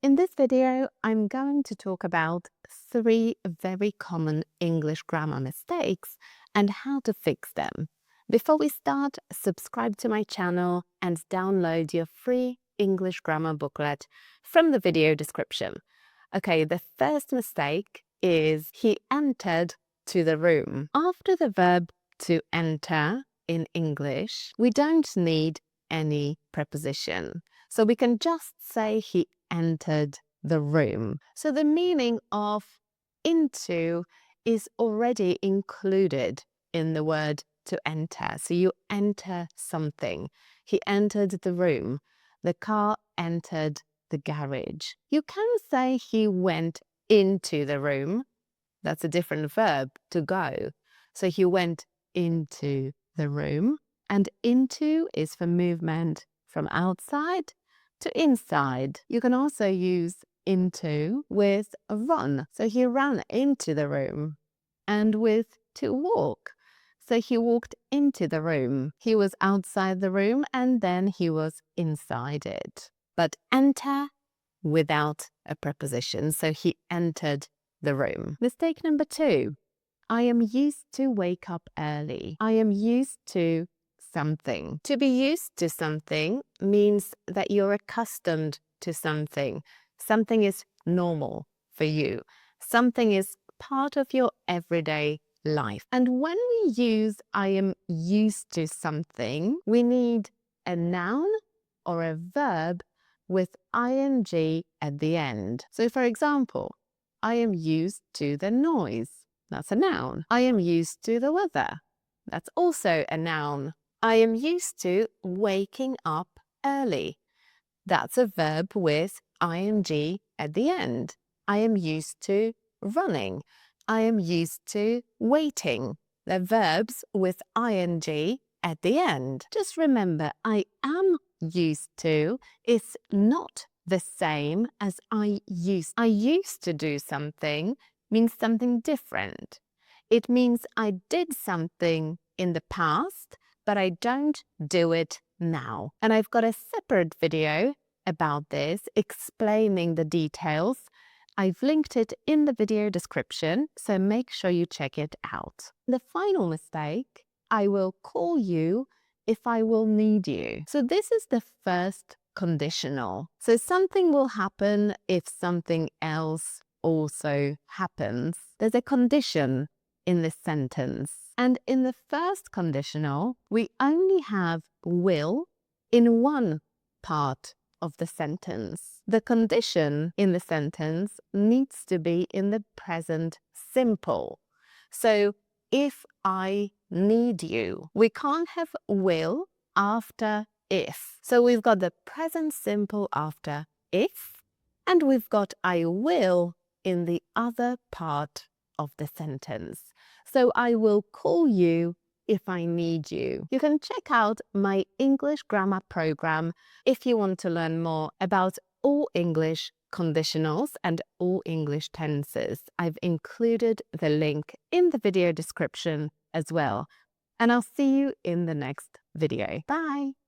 In this video, I'm going to talk about 3 very common English grammar mistakes and how to fix them. Before we start, subscribe to my channel and download your free English grammar booklet from the video description. Okay, the first mistake is he entered to the room. After the verb to enter in English, we don't need any preposition. So we can just say he entered the room. So the meaning of into is already included in the word to enter. So you enter something. He entered the room. The car entered the garage. You can say he went into the room. That's a different verb, to go. So he went into the room. And into is for movement from outside to inside. You can also use into with run. So he ran into the room. And with to walk. So he walked into the room. He was outside the room and then he was inside it. But enter without a preposition. So he entered the room. Mistake number 2. I am used to wake up early. I am used to something. To be used to something means that you're accustomed to something. Something is normal for you. Something is part of your everyday life. And when we use I am used to something, we need a noun or a verb with ing at the end. So for example, I am used to the noise. That's a noun. I am used to the weather. That's also a noun. I am used to waking up early. That's a verb with ing at the end. I am used to running. I am used to waiting. They're verbs with ing at the end. Just remember, I am used to is not the same as I used. I used to do something means something different. It means I did something in the past, but I don't do it now. And I've got a separate video about this, explaining the details. I've linked it in the video description, so make sure you check it out. The final mistake, I will call you if I will need you. So this is the first conditional. So something will happen if something else also happens. There's a condition in this sentence. And in the first conditional, we only have will in one part of the sentence. The condition in the sentence needs to be in the present simple. So if I need you, we can't have will after if. So we've got the present simple after if, and we've got I will in the other part of the sentence. So I will call you if I need you. You can check out my English grammar program if you want to learn more about all English conditionals and all English tenses. I've included the link in the video description as well. And I'll see you in the next video. Bye!